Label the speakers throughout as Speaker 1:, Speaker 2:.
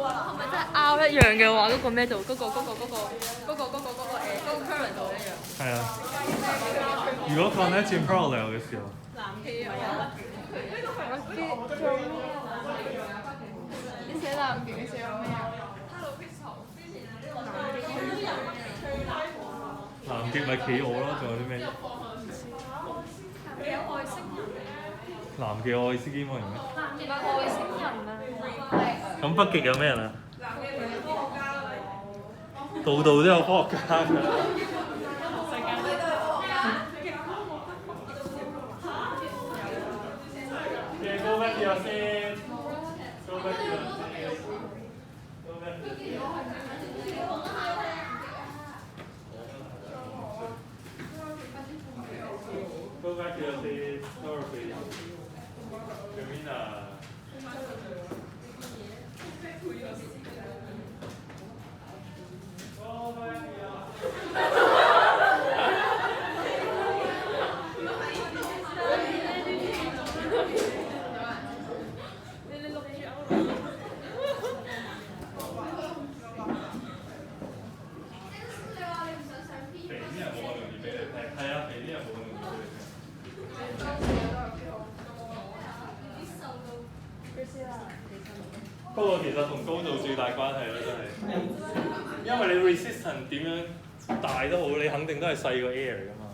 Speaker 1: 係咪真係 R 一樣嘅話，嗰個咩度？嗰個 current 度一樣。
Speaker 2: 係啊。如果 connect in parallel 嘅時候。
Speaker 1: 藍記有啊。你寫藍記嘅時候咩啊 ？Hello Crystal。
Speaker 2: 南極咪企鵝咯，仲有啲咩？
Speaker 1: 有外星人。
Speaker 2: 南極愛斯基摩人咩？
Speaker 1: 南極外星人啊！
Speaker 2: 咁北極有咩人啊？度度都有科學家㗎。Yeah, go back to your seat. Go back to your seat. Go back to your seat. Go back to your seat. Dorothy. Jamina. Go back to your不過其實同高度最大關係啦，真係，因為你 resistance 點樣大都好，你肯定都係細過 air 㗎嘛。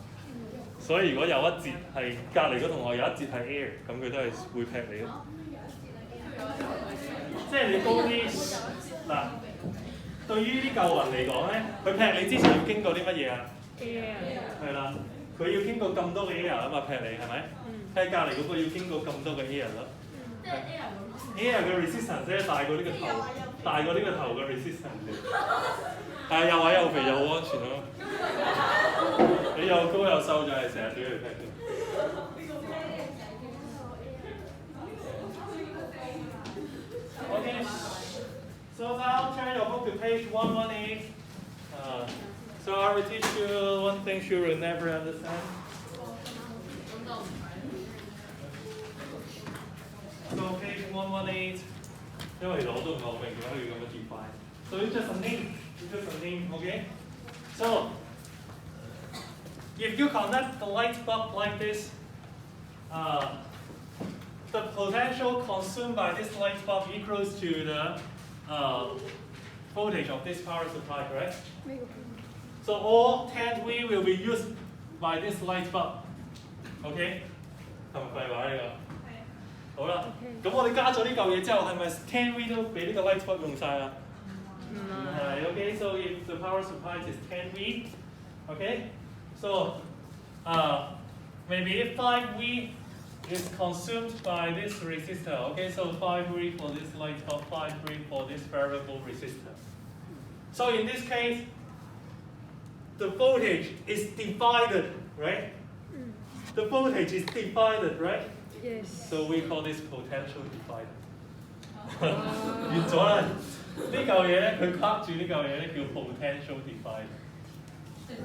Speaker 2: 所以如果有一節係隔離嗰同學有一節係 air，咁佢都係會劈你咯。即係你高啲嗱，對於啲舊雲嚟講咧，佢劈你之前要經過啲乜嘢啊 ？air 係啦，佢要經過咁多嘅 air 啊嘛，劈你係咪？劈隔離嗰個要經過咁多嘅 air 咯。air 嘅 resistance 咧大過呢個頭，大過呢個頭嘅 resistance。係又矮又肥又好安全咯。你又高又瘦就係成日俾佢劈。Okay. So now turn your book to page 118. So I will teach you one thing you will never understand. So page 118. 因為其實我都唔係好明點解要咁樣 define. So it's just a name. It's just a name, okay? So if you connect the light bulb like this, the potential consumed by this light bulb equals to the voltage of this power supply, correct? So all 10 V will be used by this light bulb. OK? 係咪廢話呢個？好啦，咁我哋加咗呢嚿嘢之後，係咪10 V 都俾呢個 light bulb 用晒啦？唔係。OK, so if the power supply is 10 V, OK, so maybe 5 V is consumed by this resistor. Okay, so 5 V for this light bulb, 5 V for this variable resistor. So in this case, the voltage is divided, right? The voltage is divided, right?
Speaker 1: Yes.
Speaker 2: So we call this potential divider. 完咗啦，呢嚿嘢咧，佢卡住呢嚿嘢咧叫 potential divider。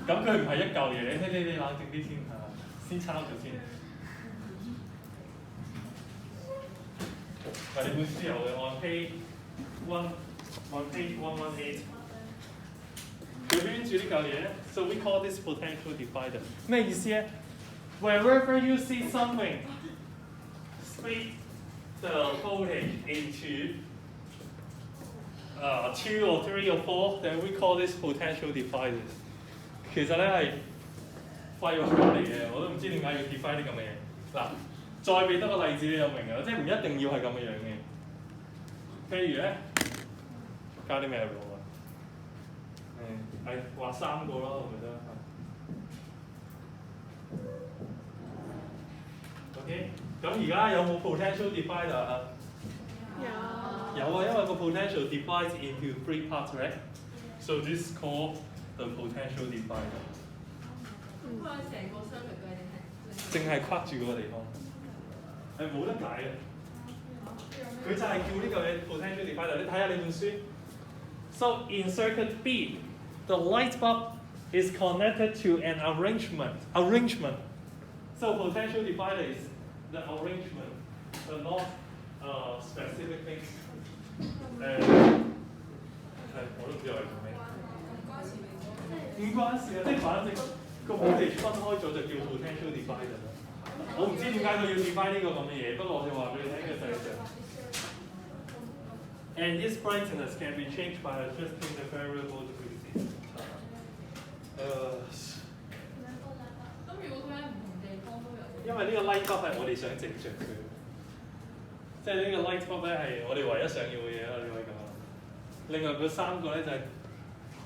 Speaker 2: 咁佢唔係一嚿嘢，你冷靜啲先嚇，先抄住先。你本書有嘅 on page 118，佢圈住呢嚿嘢 ，so we call this potential divider。咩意思咧 ？Wherever you see something split the voltage into 2 or 3 or 4, then we call this potential dividers。其實咧係廢話嚟嘅，我都唔知點解要 define 啲咁嘅嘢。嗱。再俾多個例子你就明㗎啦，即係唔一定要係咁嘅樣嘅。譬如咧，加啲咩路啊？係畫3個咯，我覺得。OK，咁而家有冇 potential divider 啊？有啊，因為個 potential divides into 3 parts, right? So this is called the potential divider。淨係框住嗰個地方。係冇得解嘅，佢就係叫呢個嘢 potential divider。你睇下你本書。So in circuit B, the light bulb is connected to an arrangement. So potential divider is the arrangement, the not specific things. 我都唔知我係做咩。唔關事啊，即係反正個 voltage 分開咗就叫 potential divider 啦。我唔知點解佢要 define 呢個咁嘅嘢，不過我就話俾你聽嘅就係就。And its brightness can be changed by adjusting the variable frequency.
Speaker 1: 咁如果佢喺唔同地方都有？
Speaker 2: 因為呢個 light bulb 係我哋想整着佢，即係呢個 light bulb 咧係我哋唯一想要嘅嘢啦，你可以咁講。另外嗰三個咧就係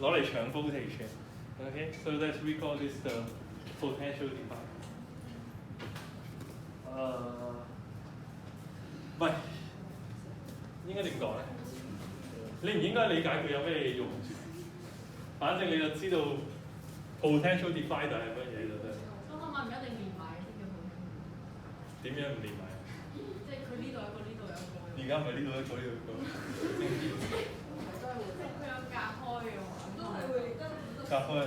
Speaker 2: 攞嚟搶 voltage。Okay, so let's recall this the potential divider. 唔係，應該點講咧？你唔應該理解佢有咩用處，反正你就知道 potential divider 係乜嘢就得。
Speaker 1: 咁我咪唔一定連埋先叫 potential。
Speaker 2: 點樣唔連埋？
Speaker 1: 即係佢呢度有個，呢度有個。
Speaker 2: 而家唔係呢度一個，呢度一個。
Speaker 1: 佢有隔開嘅喎。都係會得。
Speaker 2: 隔開啊！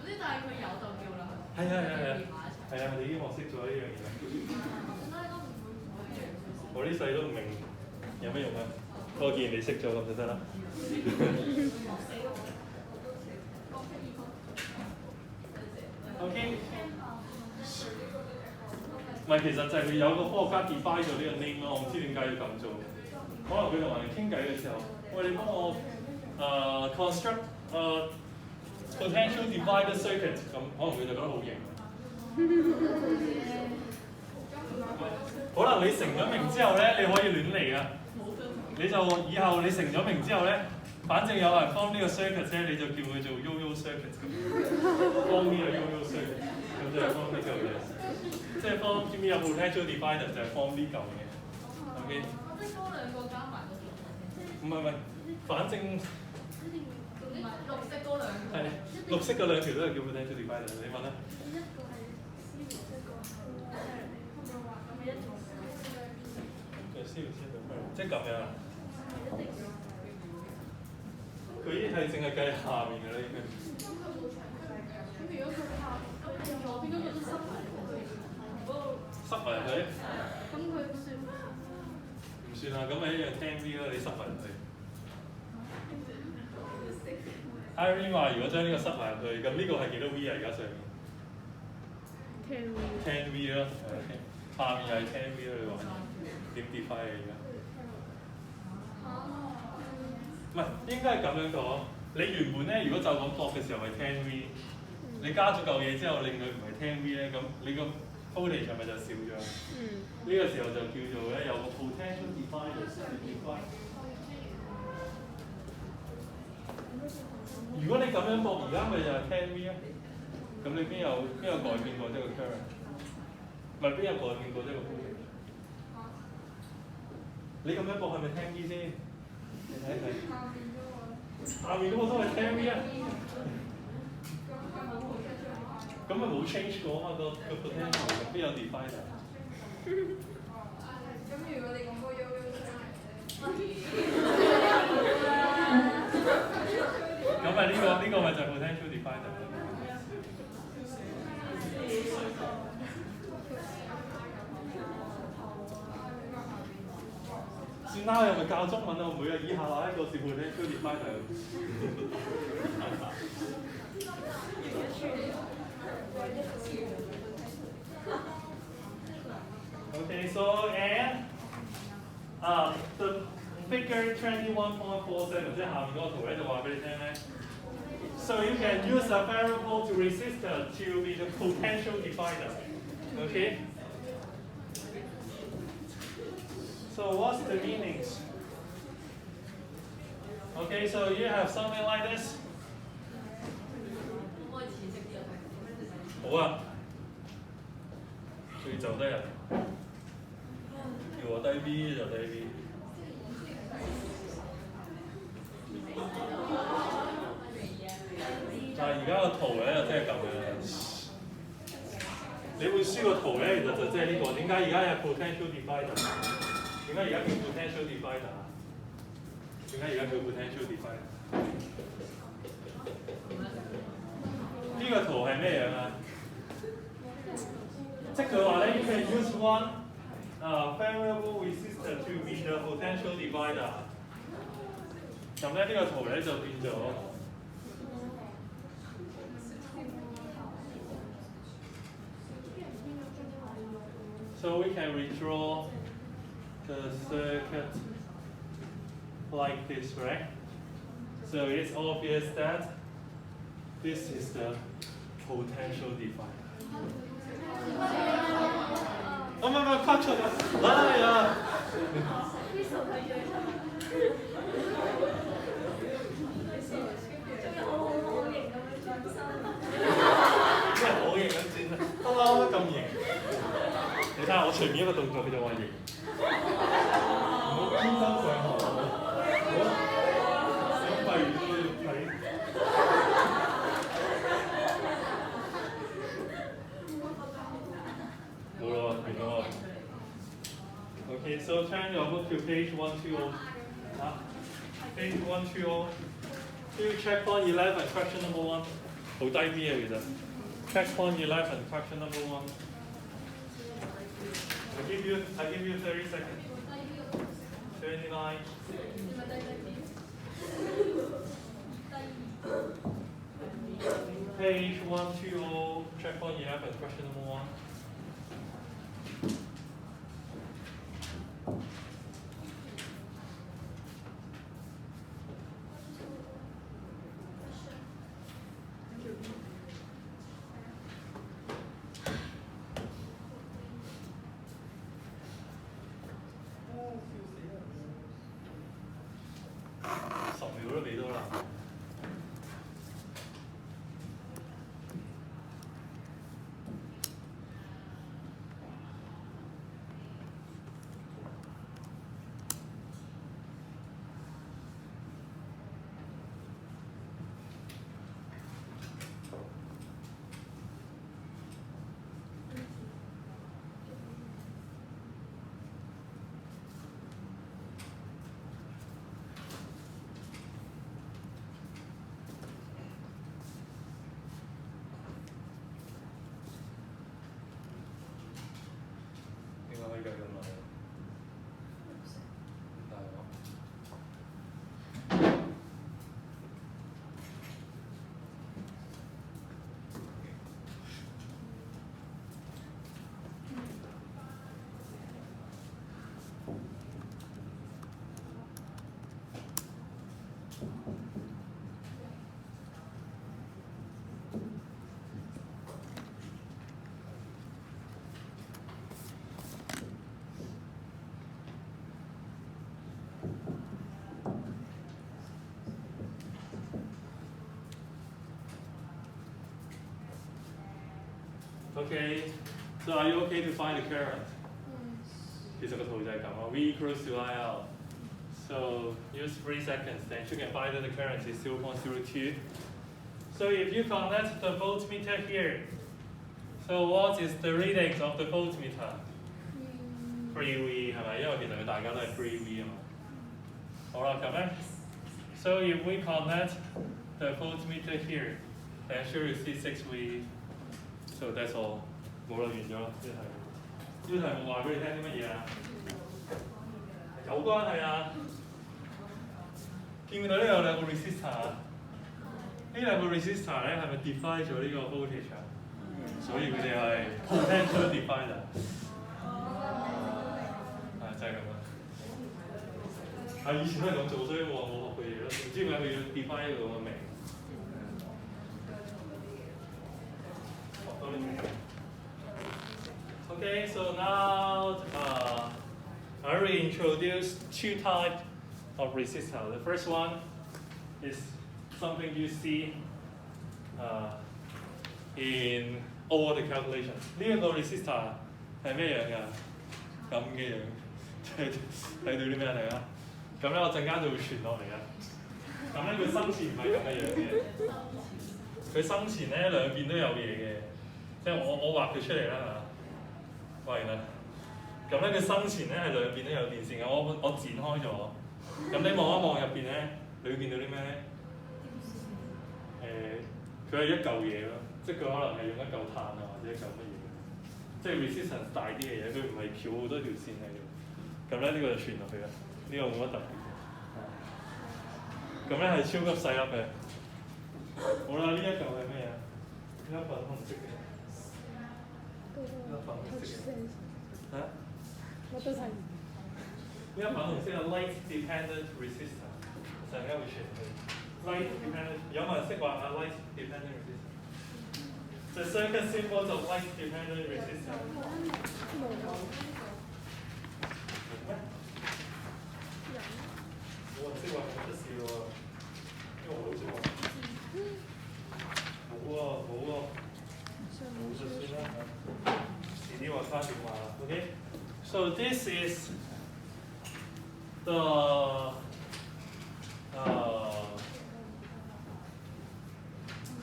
Speaker 1: 總之就係佢有就叫啦。
Speaker 2: 係啊係啊係啊！係啊，你已經學識咗呢樣嘢啦。我呢世都唔明有咩用啊！不過既然你識咗咁就得啦。OK。唔係，其實就係佢有個科學家 define 咗呢個 name 咯，我唔知點解要咁做。可能佢同人哋傾偈嘅時候，喂，你幫我construct potential divider circuit， 咁可能佢就覺得好型。可能你成咗名之後咧，你可以亂嚟啊！你就以後你成咗名之後咧，反正有人幫呢個 circuit 咧，你就叫佢做 yo-yo circuit 咁。幫呢個 yo-yo circuit， 咁就係幫呢嚿嘢。即係幫知唔知有 potential divider 就係幫呢嚿嘢。OK。
Speaker 1: 即係嗰兩個加埋個數。
Speaker 2: 唔係，反正。
Speaker 1: 唔係綠色嗰兩個。
Speaker 2: 係，綠色嗰兩條都係叫 potential divider， 你問啦。即係咁樣啊！佢已經係淨係計下面嘅啦，已經。
Speaker 1: 咁如果佢下咁左邊嗰個都塞埋入去，
Speaker 2: 塞埋入去？
Speaker 1: 咁佢算
Speaker 2: 唔算啊，咁咪一樣聽啲咯，你塞埋入去。Irene 話：如果將呢個塞埋入去，咁呢個係幾多 V 啊？而家上面10 V 啦，下面又係10 V 啦，你話點 define 啊？而家？唔係，應該係咁樣講。你原本咧，如果就咁駁嘅時候係10 V， 你加咗嚿嘢之後令佢唔係10 V 咧，咁你個 voltage 係咪就少咗？呢個時候就叫做咧有個 potential divider define。如果你咁樣駁，而家咪就係10 V 啊？咁你邊有改變過即係個 current？ 唔係邊有改變過即係個 voltage？ 你咁樣駁係咪10 V 先？你睇一睇。下面嗰個都係10 V 啊。咁咪冇 change 過啊嘛，個 potential 邊有 divider？
Speaker 1: 咁如果你講個 yo-yo
Speaker 2: 咁咪呢個咪就係 potential divider。算啦，又咪教中文啊！我每日以下話一個是 potential divider。Okay, so and the figure 21.47， 即係下面嗰個圖咧就話俾你聽咧。So you can use a variable to resistor to be the potential divider. Okay. So what's the meanings? Okay, so you have something like this. 好啊，最就低人，叫我低 B 就低 B。但係而家個圖咧就真係咁樣。你會輸個圖咧，其實就即係呢個。點解而家有 potential divider？ 點解而家叫 potential divider？ 點解而家叫 potential divider？ 呢個圖係咩樣啊？即係佢話咧，you can use one variable resistor to be the potential divider。咁咧呢個圖咧就變咗。So we can redraw the circuit like this, right? So it's obvious that this is the potential divider. 唔係，拍錯咗，哎呀！真係好型咁轉啊！咁型。你睇下我隨便一個動作，佢就話型。唔好偏心上堂，想廢完都要睇。冇啦，完咗啦。Okay, so turn your book to page 120. Page 120. Do check point 11, question number 1. 好低 B 啊，其實。Check point 11, question number 1. I give you 30 seconds. 29. Page 120, check point 11, question number 1. Okay, so are you okay to find the current? 其實個圖就係咁啊 ，V equals to IL. So use 3 seconds, then you can find that the current is 0.02. So if you connect the voltmeter here, so what is the readings of the voltmeter? 3V 係咪？因為其實佢大家都係 3V 啊嘛。好啦，咁咧 ，so if we connect the voltmeter here, then sure you see 6V. So that's all. 冇啦，完咗啦，呢題。呢題目話俾你聽啲乜嘢啊？有關係啊！見唔見到呢有兩個 resistor 啊？呢兩個 resistor 咧係咪 define 咗呢個 voltage 啊？所以佢哋係 potential divider。就係咁啦。以前都係咁做，所以我冇學佢嘢咯。唔知點解佢要 define 一個咁嘅名。Okay, so now I will introduce 2 types of resistor. The first one is something you see in all the calculations. 呢一個 resistor 係咩樣㗎？咁嘅樣，睇到啲咩嚟啊？咁咧我陣間就會傳落嚟啊。咁咧佢生前唔係咁嘅樣嘅，佢生前咧兩邊都有嘢嘅，即係我畫佢出嚟啦嚇。畫完啦。咁咧佢生前咧係兩邊都有電線嘅，我剪開咗。咁你望一望入邊咧，你會見到啲咩咧？佢係一嚿嘢咯，即係佢可能係用一嚿碳啊或者一嚿乜嘢，即係 resistance 大啲嘅嘢，佢唔係翹好多條線喺度。咁咧呢個就傳落去啦，呢個冇乜特別嘅。咁咧係超級細粒嘅。好啦，呢一嚿係咩啊？呢粒粉紅色嘅。呢粒粉紅色嘅。嚇？
Speaker 1: 我都睇唔。
Speaker 2: 呢粒粉紅色嘅 light dependent resistor， 陣間會傳去。light dependent 有冇人識畫啊 light dependent resistor？The circuit symbol 就 light dependent resistor。咩？冇人識畫冇得試喎，因為我好識畫。冇喎，冇喎，冇就算啦。遲啲畫翻點畫啦 ，OK？ So this is the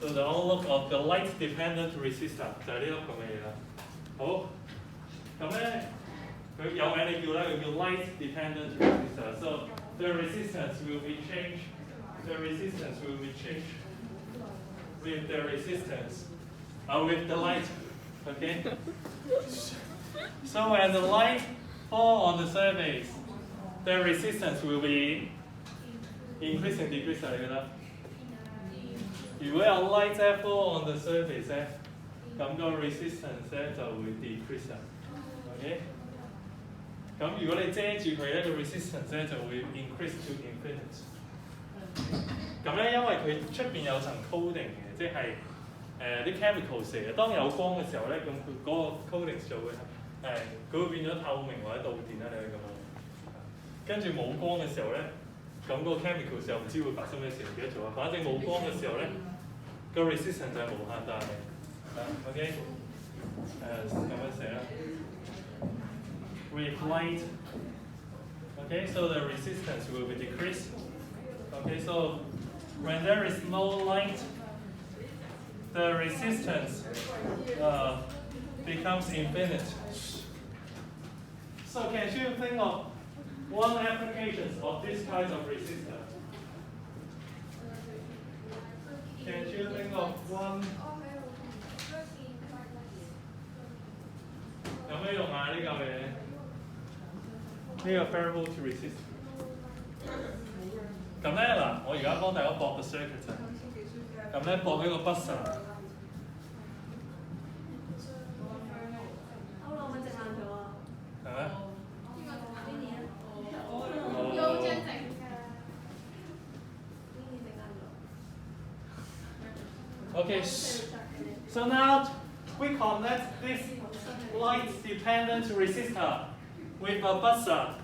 Speaker 2: so the outlook of the light dependent resistor 就係呢粒咁嘅嘢啦。好，咁咧佢有名你叫咧，佢叫 light dependent resistor。So the resistance will be changed. The resistance will be changed with the resistance, with the light. Okay. So as the light fall on the surface, the resistance will be increasing, decrease 你覺得？如果有 light fall on the surface 咧，咁個 resistance 咧就會 decrease 啊。OK。咁如果你遮住佢咧，個 resistance 咧就會 increase to infinite。咁咧，因為佢出邊有層 coating 嘅，即係啲 chemicals 嚟嘅。當有光嘅時候咧，咁佢嗰個 coating 就會佢會變咗透明或者導電啦，你可以咁樣。跟住冇光嘅時候咧，咁嗰個 chemicals 又唔知會發生咩事，唔記得咗啊。反正冇光嘅時候咧，個 resistance 就係無限大嘅。OK， 咁樣寫啦。With light, okay, so the resistance will be decreased. Okay, so when there is no light, the resistance becomes infinite. So can you think of one application of this kind of resistor? Can you think of one? 有咩用啊？呢嚿嘢？呢個 variable to resist。咁咧嗱，我而家幫大家駁個 circuit 啫。咁咧駁喺個 buzzer。係咩？Okay, so now we connect this light-dependent resistor with a buzzer,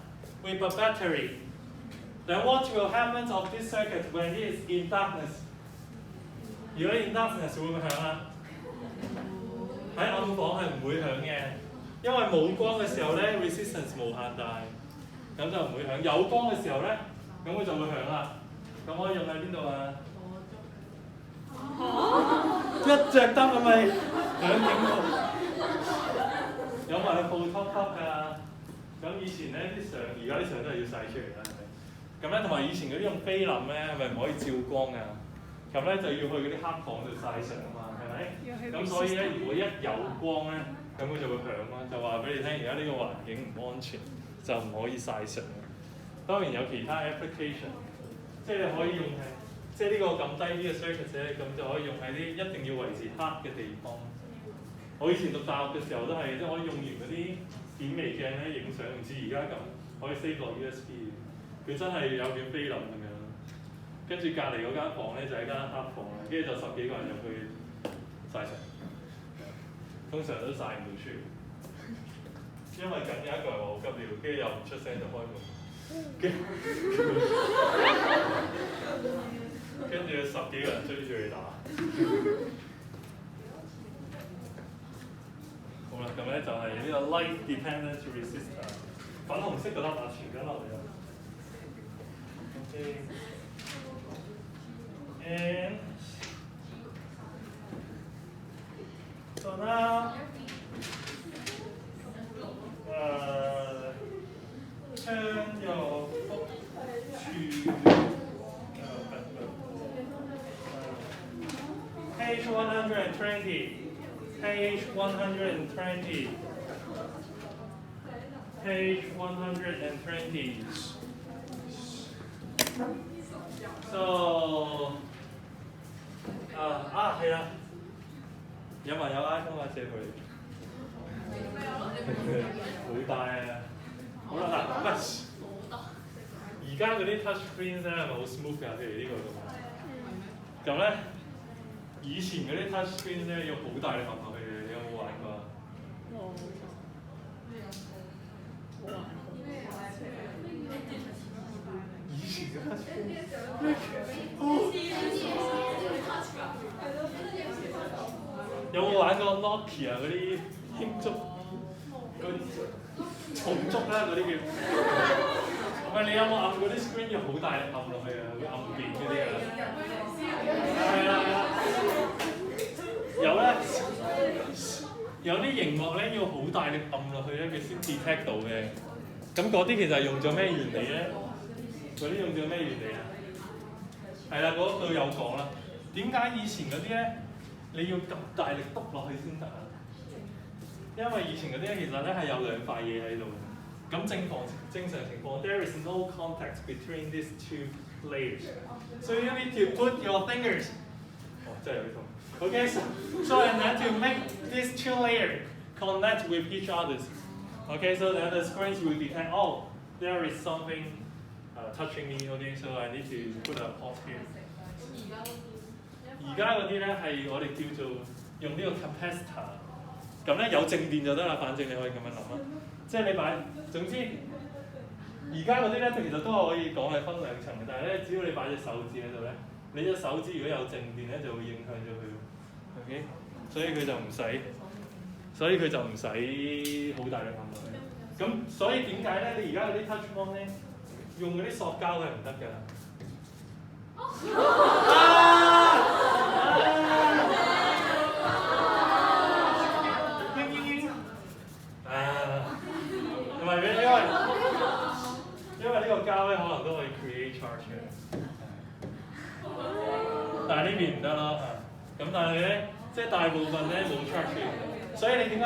Speaker 2: with a battery. Then what will happen of this circuit when it is in darkness? 如果 in darkness 會唔會響啊？喺暗房係唔會響嘅，因為冇光嘅時候咧 resistance 無限大，咁就唔會響。有光嘅時候咧，咁佢就會響啦。咁可以用喺邊度啊？一着燈係咪響警號？有埋去 photocopy 㗎。咁以前咧啲相，而家啲相都係要曬出嚟啦，係咪？咁咧同埋以前嗰啲用菲林咧，係咪唔可以照光㗎？咁咧就要去嗰啲黑房度曬相啊嘛，係咪？咁所以咧，如果一有光咧，咁佢就會響啦，就話俾你聽，而家呢個環境唔安全，就唔可以曬相。當然有其他 application， 即係你可以用係，即係呢個咁低啲嘅 circuit 咧，咁就可以用喺啲一定要維持黑嘅地方。我以前讀大學嘅時候都係，即係可以用完嗰啲顯微鏡咧影相，唔似而家咁可以 save 落 USB 嘅。佢真係有件菲林咁樣。跟住隔離嗰間房咧就係間黑房啦，跟住就10幾個人入去曬相，通常都曬唔到出嚟，因為緊有一個人話好急尿，跟住又唔出聲就開門，跟住10幾個人追住佢打。好啦，咁咧就係呢個 light dependent resistor， 粉紅色嗰粒啊，傳緊落嚟啦。OK。And so now, turn your book to page 120. Page 120. Page 120. So 係啦，有冇人有 iPhone 啊？借佢。好大啊！好啦，嗱，唔係。而家嗰啲 touch screen 咧係咪好 smooth 㗎？譬如呢個咁咧，以前嗰啲 touch screen 咧要好大力撳落去嘅，你有冇玩過啊？冇玩過。以前嘅 touch screen。有冇玩過 Nokia 嗰啲輕觸？嗰啲重觸啦，嗰啲叫。喂，你有冇按嗰啲 screen 要好大力按落去啊？會按電嗰啲啊？係啦。有咧，有啲熒幕咧要好大力按落去咧，佢先 detect 到嘅。咁嗰啲其實係用咗咩原理咧？嗰啲用咗咩原理啊？係啦，嗰度有講啦。點解以前嗰啲咧，你要咁大力篤落去先得啊？因為以前嗰啲咧其實咧係有兩塊嘢喺度。咁正常情況 ，there is no contact between these two layers. So you need to put your fingers. 真係有啲痛。Okay, so and then to make these two layers connect with each others. Okay, so then the screens will detect, oh, there is something touching me. Okay, so I need to put a pause here. 而家嗰啲咧係我哋叫做用呢個 capacitor。咁咧有靜電就得啦，反正你可以咁樣諗啦。即係你擺，總之而家嗰啲咧其實都係可以講係分兩層嘅，但係咧只要你擺隻手指喺度咧，你隻手指如果有靜電咧就會影響咗佢 ，OK？ 所以佢就唔使好大力按落去。咁所以點解咧？你而家嗰啲 touch phone 咧，用嗰啲塑膠係唔得㗎。唔係嘅，因為呢個膠咧可能都可以 create charge 嘅，但係呢邊唔得咯。咁但係咧，即係大部分咧冇 charge 嘅，所以你點解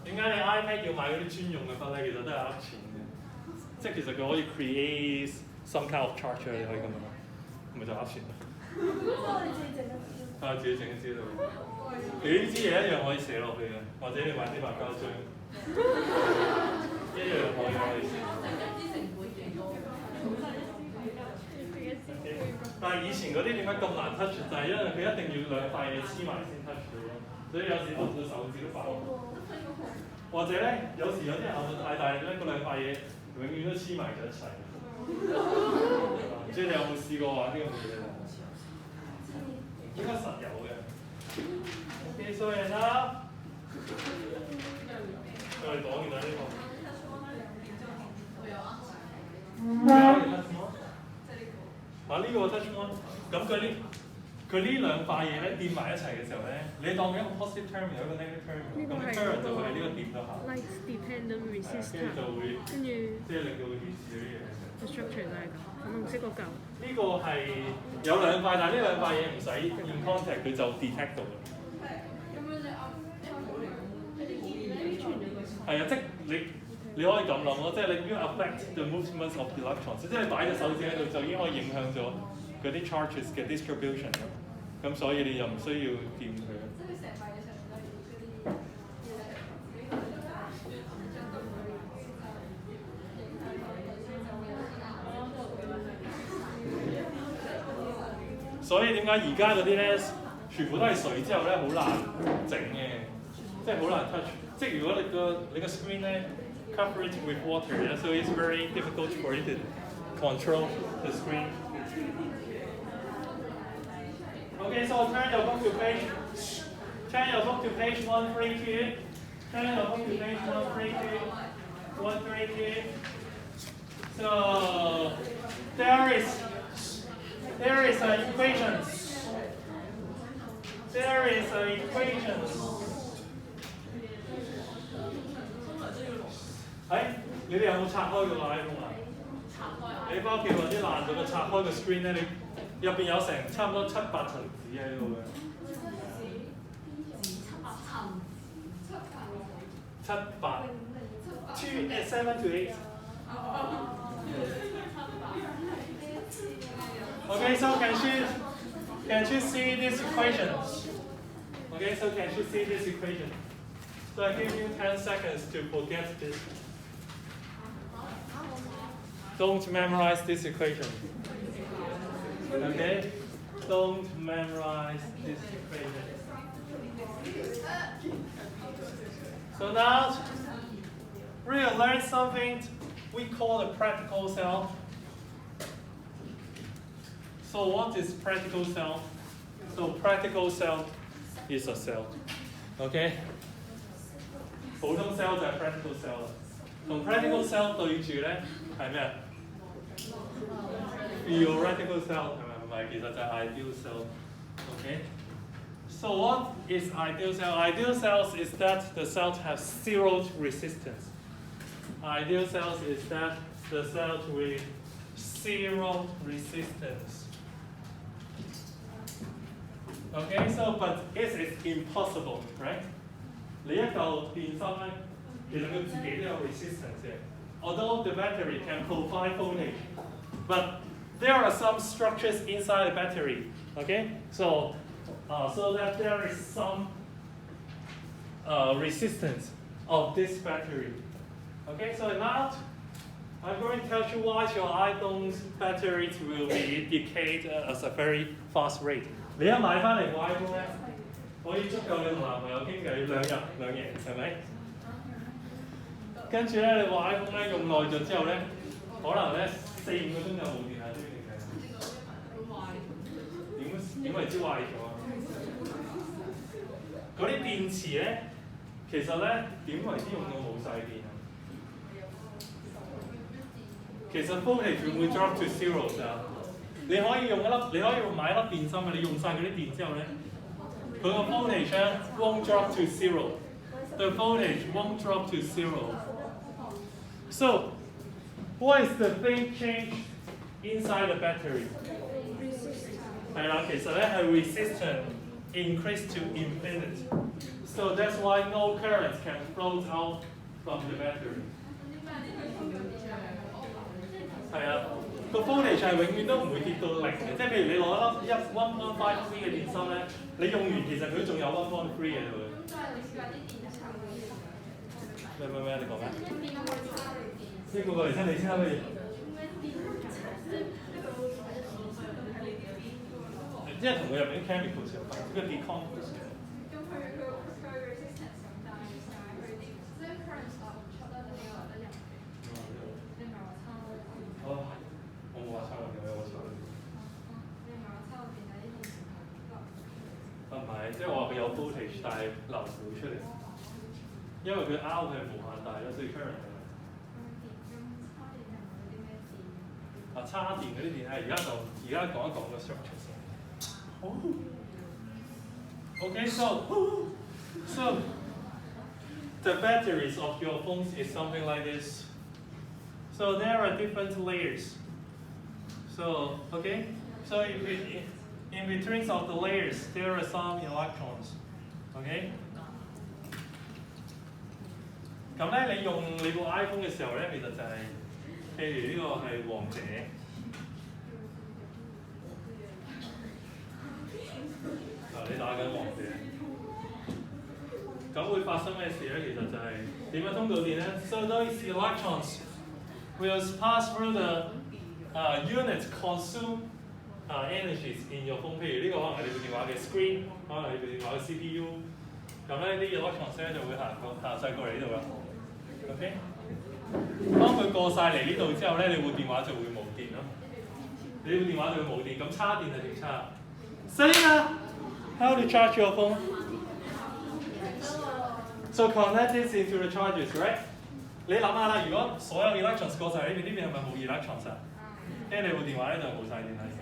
Speaker 2: 你 iPad 要買嗰啲專用嘅筆咧？其實都係呃錢嘅，即係其實佢可以 create some kind of charge 嘅，你可以咁樣，咪就呃錢咯。自己整一支咯。你呢支嘢一樣可以寫落去嘅，或者你買啲白膠漿，一樣可以寫。但係以前嗰啲點解咁難 touch？ 就係因為佢一定要兩塊嘢黐埋先 touch 到咯，所以有時攞到手指都爆。或者咧，有時有啲人按到太大力咧，嗰兩塊嘢永遠都黐埋咗一齊。唔知你有冇試過玩呢個嘢啊？應該實有嘅。OK， 所以啦，再講完啦呢個。呢個 touch on， 咁佢呢兩塊嘢咧掂埋一齊嘅時候咧，你當一個 positive terminal 一個 negative terminal， 咁 current 就會喺呢個點度行。Light dependent resistor。跟住即係令到顯示嗰啲嘢。個 structure 就係咁，咁唔識個舊。呢個係有兩塊，但係呢兩塊嘢唔使 in contact， 佢就 detect 到嘅。係啊，即係你可以咁諗咯，即係你 will affect the movements of the electrons， 即係你擺隻手指喺度就已經可以影響咗嗰啲 charges 嘅 distribution 咁所以你就唔需要掂佢。所以點解而家嗰啲咧，全部都係水之後咧，好難整嘅，即係好難 touch。即係如果你個 screen 咧 cover it with water， so it's very difficult for you to control the screen. Okay, so turn your book to page 132. Turn your book to page 132. 132. So there is an equation. There is an equation. 你哋有冇拆開個 iPhone 啊？你翻屋企或者爛咗個拆開個 screen 咧，你入邊有成差唔多7-8層紙喺度嘅。7-8 7 to 8 Okay, so can you see this equation? Okay, so can you see this equation? So I give you 10 seconds to forget this. Don't memorize this equation. Okay? Don't memorize this equation. So now, we're going to learn something we call a practical cell. So what is practical cell? So practical cell is a cell. Okay? 普通 cell 就係 practical cell 啦。同 practical cell 對住咧係咩啊 ？theoretical cell 係咪？唔係，其實就係 ideal cell。Okay? So what is ideal cell? Ideal cells is that the cell has zero resistance. Ideal cells is that the cell with zero resistance. Okay, so but it is impossible, right? 你一嚿電芯咧，其實佢自己都有 resistance 嘅。Although the battery can provide voltage, but there are some structures inside the battery. Okay, so that there is some resistance of this battery. Okay, so now I'm going to tell you why your iPhone's batteries will be decayed at a very fast rate. 你一買翻嚟個 iPhone 咧，可以足夠你同男朋友傾偈2日2夜，係咪？跟住咧，你個 iPhone 咧用耐咗之後咧，可能咧4、5個鐘就冇電啦，知唔知嘅？點為之壞咗啊？嗰啲電池咧，其實咧點為之用到冇晒電啊？其實 voltage 會 drop to zero 㗎。你可以買一粒電芯啊！你用晒嗰啲電之後咧，佢個 voltage 咧 won't drop to zero。The voltage won't drop to zero. So, what is the thing changed inside the battery? 係啦，其實咧係 resistance increase to infinity. So that's why no current can flow out from the battery. 係啊。個 voltage 係永遠都唔會跌到0嘅，即係譬如你攞一粒1.53嘅電芯咧，你用完其實佢仲有1.3嘅喎。咩？你講咩？呢個過嚟聽你先啦，不如。即係同佢入邊 chemicals 有關，呢個 decompose 嘅。咁佢 resistance 咁大，但係佢啲即係 current 出得你話得入。你唔係話差咯？哦。我冇話抄落嘅，我抄落嘅。你唔係話抄落電底啲電池唔係，即係我話佢有 voltage，但係流唔到出嚟，因為佢 R 係無限大咯，所以 current 係。叉電嗰啲電係而家講一講個 structure 先。Okay, so the batteries of your phones is something like this. So there are different layers. So, okay, so in between of the layers, there are some electrons, okay? 咁咧，你用你部 iPhone 嘅時候咧，其實就係、譬如呢個係王者，你打緊王者，咁會發生咩事咧？其實就係點樣通導電咧 ？So those electrons will pass through the units consume energies in your phone。譬如呢個可能係你部電話嘅 screen， 可能係你部電話嘅 CPU。咁咧啲 electrons 咧就會行晒過嚟呢度啦。OK， 當佢過晒嚟呢度之後咧，你部電話就會冇電咯。你部電話就會冇電，咁叉電係點叉 ？Selina, how to charge your phone? So connect this into the chargers, right? 你諗下啦，如果所有 electrons 過晒呢邊係咪冇 electrons 啊？即係你部電話咧就冇晒電啦而家。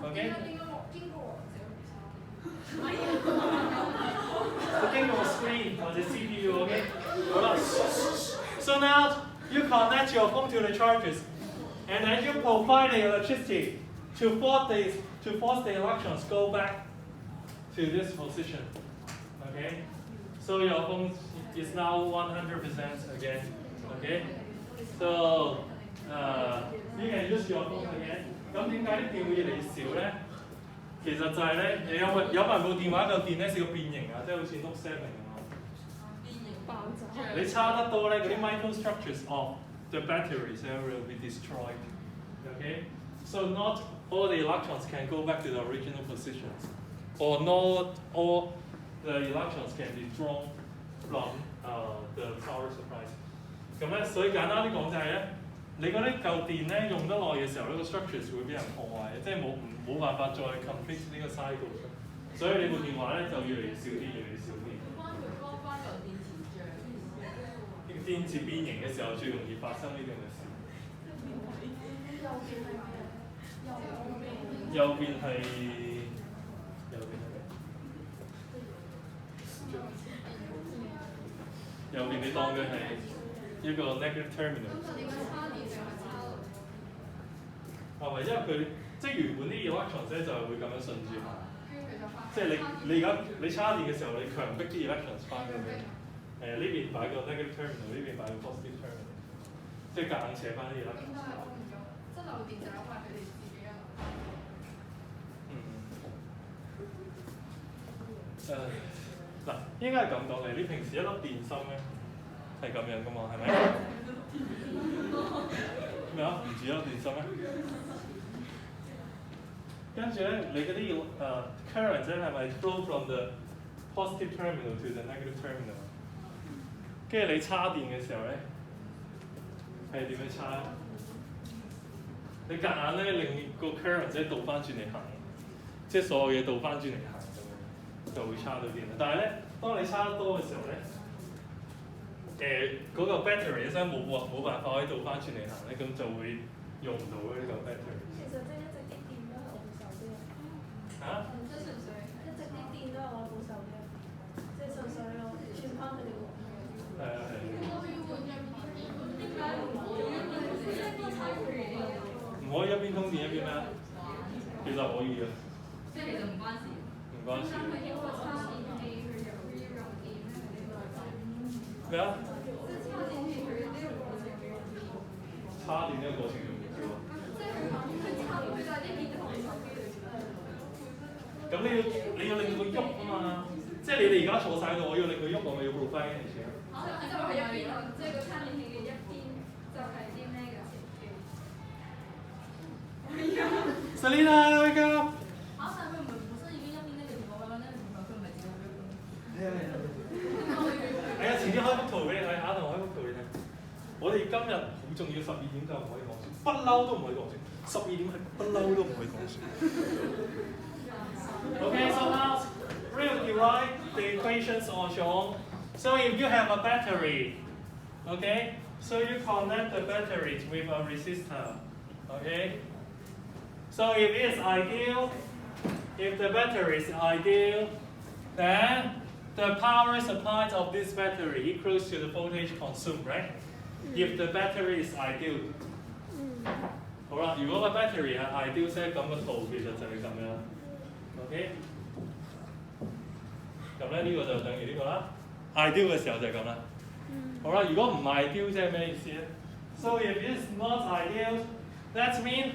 Speaker 2: OK？ 經過 screen 或者 CPU，OK？ 好啦。So now you connect your phone to the chargers, and then you provide the electricity to force the electrons go back to this position. Okay? So your phone is now 100% again. Okay? So you can use your phone again. 咁點解啲電會越嚟越少咧？其實就係咧，你有埋部電話嚿電咧試過變形啊，即係好似 Note 7咁啊。
Speaker 1: 爆炸。
Speaker 2: 你差得多咧，嗰啲 microstructures of the batteries will be destroyed. Okay, so not all the electrons can go back to the original positions, or not all the electrons can be drawn from the power supply. 咁咧，所以簡單啲講就係咧，你嗰啲舊電咧用得耐嘅時候咧，個 structures 會俾人破壞，即係冇辦法再 complete 呢個 cycle。所以你部電話咧就越嚟越少電，越嚟越少電。電池變形嘅時候最容易發生呢樣嘅事。右邊係右邊你當佢係一個 negative terminal。係咪？因為佢即係原本啲 electrons 咧就係會咁樣順住行，即係你而家你插電嘅時候，你強迫啲 electrons 翻咁樣。呢邊擺個 negative terminal， 呢邊擺個 positive terminal， 即係夾硬扯翻啲 electrons。
Speaker 1: 即係漏電就係因為佢哋自己嘅。
Speaker 2: 嗱，應該係咁講嘅。你平時一粒電芯咧係咁樣噶嘛，係咪？咩啊？唔止一粒電芯咩？跟住咧，你嗰啲current 咧係咪 flow from the positive terminal to the negative terminal？ 跟住你叉電嘅時候咧，係點樣叉咧？你夾硬咧令個 current 即係倒翻轉嚟行，即係所有嘢倒翻轉嚟行咁樣，就會叉到電啦。但係咧，當你叉得多嘅時候咧，嗰個 battery 咧冇辦法可以倒翻轉嚟行咧，咁就會用唔到呢個 battery。
Speaker 3: 其實即係一直啲電都係我部手機啊。
Speaker 2: 嚇？
Speaker 1: 即係純粹
Speaker 3: 一直啲電都係我部手機，即係純粹我轉翻佢哋喎。
Speaker 2: 係啊係。唔可以一邊通電一邊咩？其實可以嘅。
Speaker 1: 即係其實唔關事。
Speaker 2: 唔關事。咩啊？插電呢個過程用唔少啊。咁你要令佢喐啊嘛，即係你哋而家坐晒度，我要令佢喐，我咪要 provide energy 咯。
Speaker 1: 即係一邊即係個插電器嘅一邊就係啲咩嘅設計。
Speaker 2: Selina wake up！
Speaker 1: 但係佢唔係本身已經一邊呢個電話咧，佢唔係自己喐嘅。
Speaker 2: 係啊，遲啲開幅圖俾你睇，下一堂開幅圖俾你睇。我哋今日好重要，12點就唔可以講書，不嬲都唔可以講書。12點係不嬲都唔可以講書。Okay, so now rewrite the equations on shown. So if you have a battery, okay, so you connect the battery with a resistor, okay. So if it's ideal, if the battery is ideal, then the power supplied of this battery equals to the voltage consumed, right? If the battery is ideal. 好啦，如果個 battery 係 ideal set 咁嘅圖，其實就係咁樣。OK， 咁咧呢個就等於呢個啦。ideal 嘅時候就係咁啦。好啦，如果唔 ideal 即係咩意思咧 ？So if it's not ideal, that means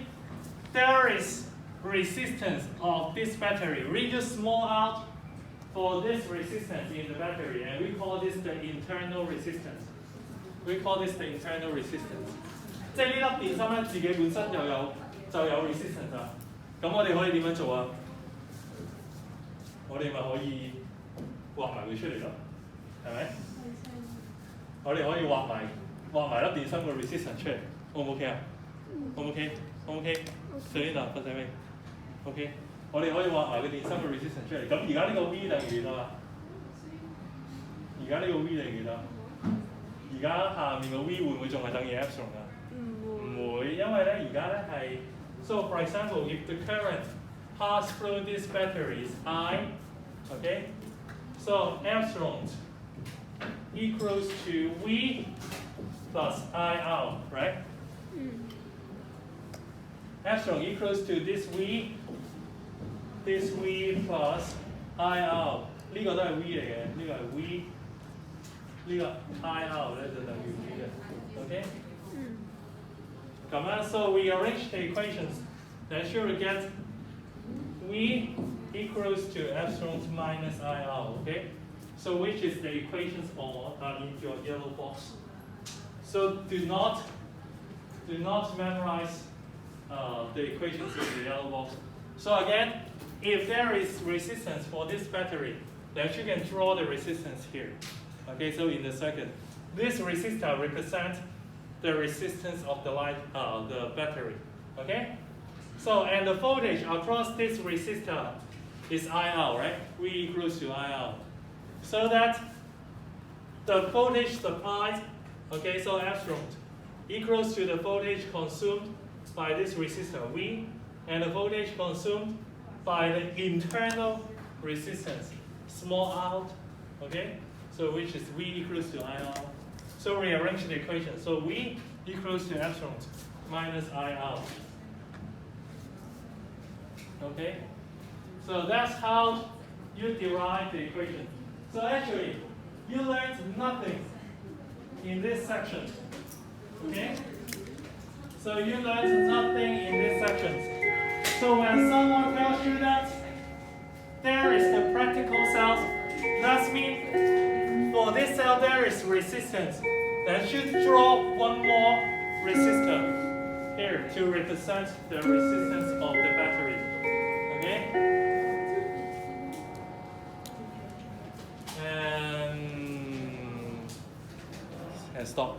Speaker 2: there is resistance of this battery. We just small out for this resistance in the battery, and we call this the internal resistance. We call this the internal resistance. 即係呢粒電芯咧，自己本身就有 resistance 啊。咁我哋可以點樣做啊？我哋咪可以畫埋佢出嚟咯，係咪？我哋可以畫埋粒電芯個 resistance 出嚟 ，O 唔 OK 啊 ？O 唔 OK？O 唔 OK？ 上呢度分析咩 ？OK， 我哋可以畫埋個電芯個 resistance 出嚟。咁而家呢個 V 等於幾多啊？而家呢個 V 等於幾多？而家下面個 V 會唔會仲係等於 epsilon 啊？唔會，因為咧而家咧係 ，so for example if the current pass through this battery is I, okay, so epsilon equals to V plus I out, right? Epsilon equals to this V plus I out， 呢個都係 V 嚟嘅，呢個係 V。呢個 I out 咧就等於 V 嘅 ，OK？咁咧 ，so we arrange the equations then you will get V equals to epsilon minus IR, okay? So which is the equations for in your yellow box. So do not memorize the equations in the yellow box. So again, if there is resistance for this battery, then you can draw the resistance here. Okay, so in the second, this resistor represents the resistance of the the battery. Okay? So and the voltage across this resistor is IR, right? V equals to IR. So that the voltage supplied, okay, so epsilon equals to the voltage consumed by this resistor V, and the voltage consumed by the internal resistance, small r, okay? So which is V equals to IR. So rearrange the equation. So V equals to epsilon minus IR. Okay? So that's how you derive the equation. So actually, you learned nothing in this section. Okay? So you learned nothing in this section. So when someone tells you that there is the practical cells, that means for this cell there is resistance. Then you draw one more resistor here to represent the resistance of the battery. Okay? And stop.